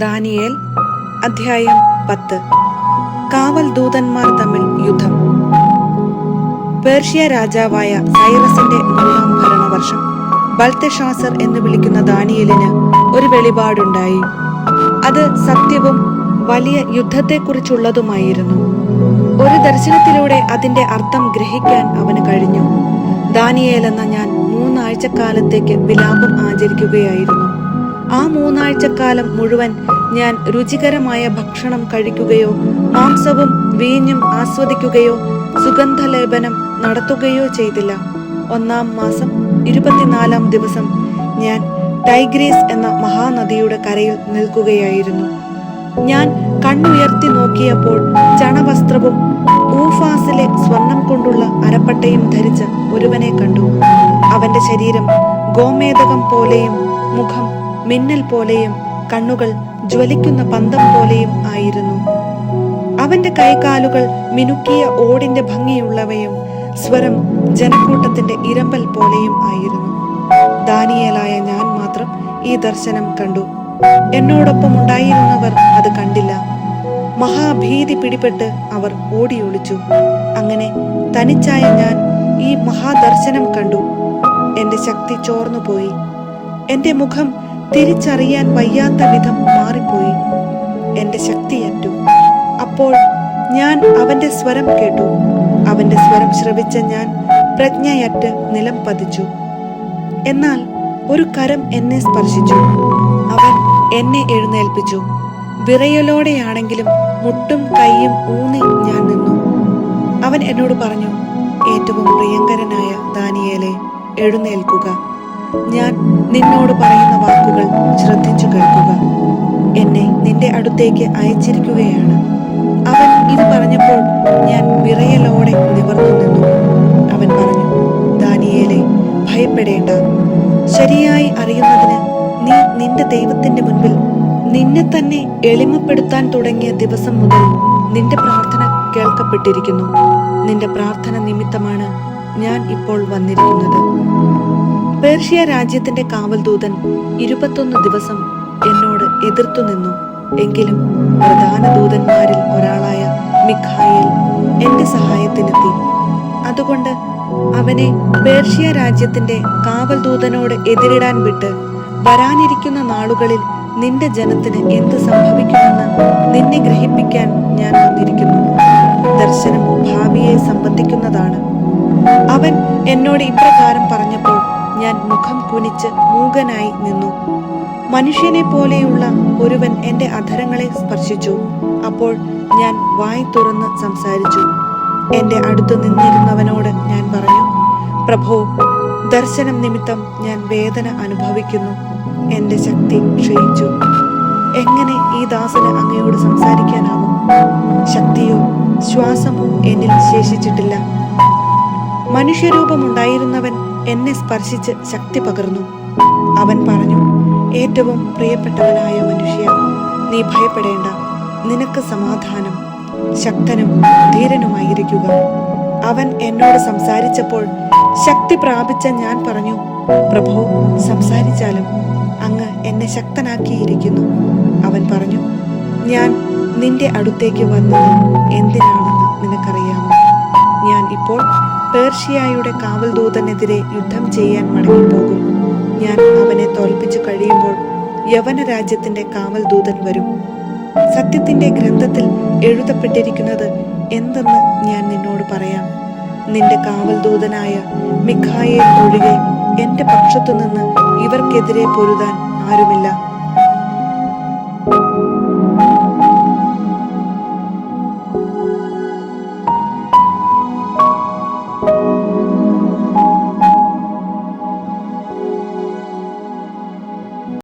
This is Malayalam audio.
ദാനിയേൽ അധ്യായം 10. കാവൽ ദൂതന്മാർ തമ്മിൽ യുദ്ധം. പേർഷ്യ രാജാവായ സൈറസിന്റെ 3-ാം ഭരണവർഷം ബൽതെഷാസർ എന്ന് വിളിക്കുന്ന ദാനിയേലിന് ഒരു വെളിപാടുണ്ടായി. അത് സത്യവും വലിയ യുദ്ധത്തെക്കുറിച്ചുള്ളതുമായിരുന്നു. ഒരു ദർശനത്തിലൂടെ അതിന്റെ അർത്ഥം ഗ്രഹിക്കാൻ അവന് കഴിഞ്ഞു. ദാനിയേൽ എന്ന ഞാൻ 3 ആഴ്ചക്കാലത്തേക്ക് വിലാപം ആചരിക്കുകയായിരുന്നു. ആ 3 ആഴ്ചക്കാലം മുഴുവൻ ഞാൻ രുചികരമായ ഭക്ഷണം കഴിക്കുകയോ മാംസവും വീഞ്ഞും ആസ്വദിക്കുകയോ സുഗന്ധലേപനം നടത്തുകയോ ചെയ്തില്ല. 1-ാം മാസം 24-ാം ദിവസം ഞാൻ ടൈഗ്രീസ് എന്ന മഹാനദിയുടെ കരയിൽ നിൽക്കുകയായിരുന്നു. ഞാൻ കണ്ണുയർത്തി നോക്കിയപ്പോൾ ചണവസ്ത്രവും ഊഫാസിലെ സ്വർണം കൊണ്ടുള്ള അരപ്പട്ടയും ധരിച്ച ഒരുവനെ കണ്ടു. അവന്റെ ശരീരം ഗോമേതകം പോലെയും മുഖം മിന്നൽ പോലെയും കണ്ണുകൾ ജ്വലിക്കുന്ന പന്തം പോലെയും ആയിരുന്നു. അവന്റെ കൈകാലുകൾ മിനുക്കിയ ഓടിന്റെ ഭംഗിയുള്ളവയും സ്വരം ജനക്കൂട്ടത്തിന്റെ ഇരമ്പൽ പോലെയും ആയിരുന്നു. ദാനിയേലായ ഞാൻ മാത്രം ഈ ദർശനം കണ്ടു. എന്നോടൊപ്പം ഉണ്ടായിരുന്നവർ അത് കണ്ടില്ല. മഹാഭീതി പിടിപെട്ട് അവർ ഓടിയൊളിച്ചു. അങ്ങനെ തനിച്ചായ ഞാൻ ഈ മഹാദർശനം കണ്ടു. എന്റെ ശക്തി ചോർന്നുപോയി. എന്റെ മുഖം തിരിച്ചറിയാൻ വയ്യാത്ത വിധം മാറിപ്പോയി. എന്റെ ശക്തിയറ്റു. അപ്പോൾ ഞാൻ അവന്റെ സ്വരം കേട്ടു. അവന്റെ സ്വരം ശ്രവിച്ച ഞാൻ പ്രജ്ഞയറ്റ് നിലം പതിച്ചു. എന്നാൽ ഒരു കരം എന്നെ സ്പർശിച്ചു. അവൻ എന്നെ എഴുന്നേൽപ്പിച്ചു. വിറയലോടെയാണെങ്കിലും മുട്ടും കൈയും ഊന്നി ഞാൻ നിന്നു. അവൻ എന്നോട് പറഞ്ഞു, ഏറ്റവും പ്രിയങ്കരനായ ദാനിയേലേ, എഴുന്നേൽക്കുക. ഞാൻ നിന്നോട് പറയുന്ന വാക്കുകൾ ശ്രദ്ധിച്ചു കേൾക്കുക. എന്നെ നിന്റെ അടുത്തേക്ക് അയച്ചിരിക്കുകയാണ്. അവൻ ഇത് പറഞ്ഞപ്പോൾ ഞാൻ വിറയലോടെ നിവർന്നു നിന്നു. അവൻ പറഞ്ഞു, ദാനിയേലേ, ഭയപ്പെടേണ്ട. ശരിയായി അറിയുന്നതിന് നീ നിന്റെ ദൈവത്തിന്റെ മുൻപിൽ നിന്നെ തന്നെ എളിമപ്പെടുത്താൻ തുടങ്ങിയ ദിവസം മുതൽ നിന്റെ പ്രാർത്ഥന കേൾക്കപ്പെട്ടിരിക്കുന്നു. നിന്റെ പ്രാർത്ഥന നിമിത്തമാണ് ഞാൻ ഇപ്പോൾ വന്നിരിക്കുന്നത്. പേർഷ്യ രാജ്യത്തിന്റെ കാവൽ ദൂതൻ 21 ദിവസം എന്നോട് എതിർത്തു നിന്നു. എങ്കിലും പ്രധാന ദൂതന്മാരിൽ ഒരാളായ മിഖായേൽ എന്റെ സഹായത്തിനെത്തി. അതുകൊണ്ട് അവനെ പേർഷ്യ രാജ്യത്തിന്റെ കാവൽ ദൂതനോട് എതിരിടാൻ വിട്ട് വരാനിരിക്കുന്ന നാളുകളിൽ നിന്റെ ജനത്തിന് എന്ത് സംഭവിക്കുമെന്ന് നിന്നെ ഗ്രഹിപ്പിക്കാൻ ഞാൻ വന്നിരിക്കുന്നു. ദർശനം ഭാവിയെ സംബന്ധിക്കുന്നതാണ്. അവൻ എന്നോട് ഇപ്രകാരം പറഞ്ഞപ്പോൾ ഞാൻ മുഖം കുനിച്ച് മൂകനായി നിന്നു. മനുഷ്യനെ പോലെയുള്ള ഒരുവൻ എന്റെ അധരങ്ങളെ സ്പർശിച്ചു. അപ്പോൾ ഞാൻ വായ് തുറന്ന് സംസാരിച്ചു. എന്റെ അടുത്ത് നിന്നിരുന്നവനോട് ഞാൻ പറഞ്ഞു, പ്രഭോ, ദർശനം നിമിത്തം ഞാൻ വേദന അനുഭവിക്കുന്നു. എന്റെ ശക്തി ക്ഷയിച്ചു. എങ്ങനെ ഈ ദാസന് അങ്ങയോട് സംസാരിക്കാനാവും? ശക്തിയോ ശ്വാസമോ എന്നിൽ ശേഷിച്ചിട്ടില്ല. മനുഷ്യരൂപമുണ്ടായിരുന്നവൻ എന്നെ സ്പർശിച്ച് ശക്തി പകർന്നു. അവൻ പറഞ്ഞു, ഏറ്റവും പ്രിയപ്പെട്ടവനായ മനുഷ്യ, നീ ഭയപ്പെടേണ്ട. നിനക്ക് സമാധാനം. ശക്തനും ധീരനുമായിരിക്കുക. അവൻ എന്നോട് സംസാരിച്ചപ്പോൾ ശക്തി പ്രാപിച്ച ഞാൻ പറഞ്ഞു, പ്രഭോ, സംസാരിച്ചാലും അങ്ങ് എന്നെ ശക്തനാക്കിയിരിക്കുന്നു. അവൻ പറഞ്ഞു, ഞാൻ നിന്റെ അടുത്തേക്ക് വന്നത് എന്തിനാണെന്ന് നിനക്കറിയാമോ? ഞാൻ ഇപ്പോൾ പേർഷ്യയുടെ കാവൽ ദൂതനെതിരെ യുദ്ധം ചെയ്യാൻ മടങ്ങിപ്പോകും. ഞാൻ അവനെ തോൽപ്പിച്ചു കഴിയുമ്പോൾ യവന രാജ്യത്തിന്റെ കാവൽ ദൂതൻ വരും. സത്യത്തിന്റെ ഗ്രന്ഥത്തിൽ എഴുതപ്പെട്ടിരിക്കുന്നത് എന്തെന്ന് ഞാൻ നിന്നോട് പറയാം. നിന്റെ കാവൽ ദൂതനായ മിഖായേൽ ഒഴികെ എന്റെ പക്ഷത്തു നിന്ന് ഇവർക്കെതിരെ പൊരുതാൻ ആരുമില്ല.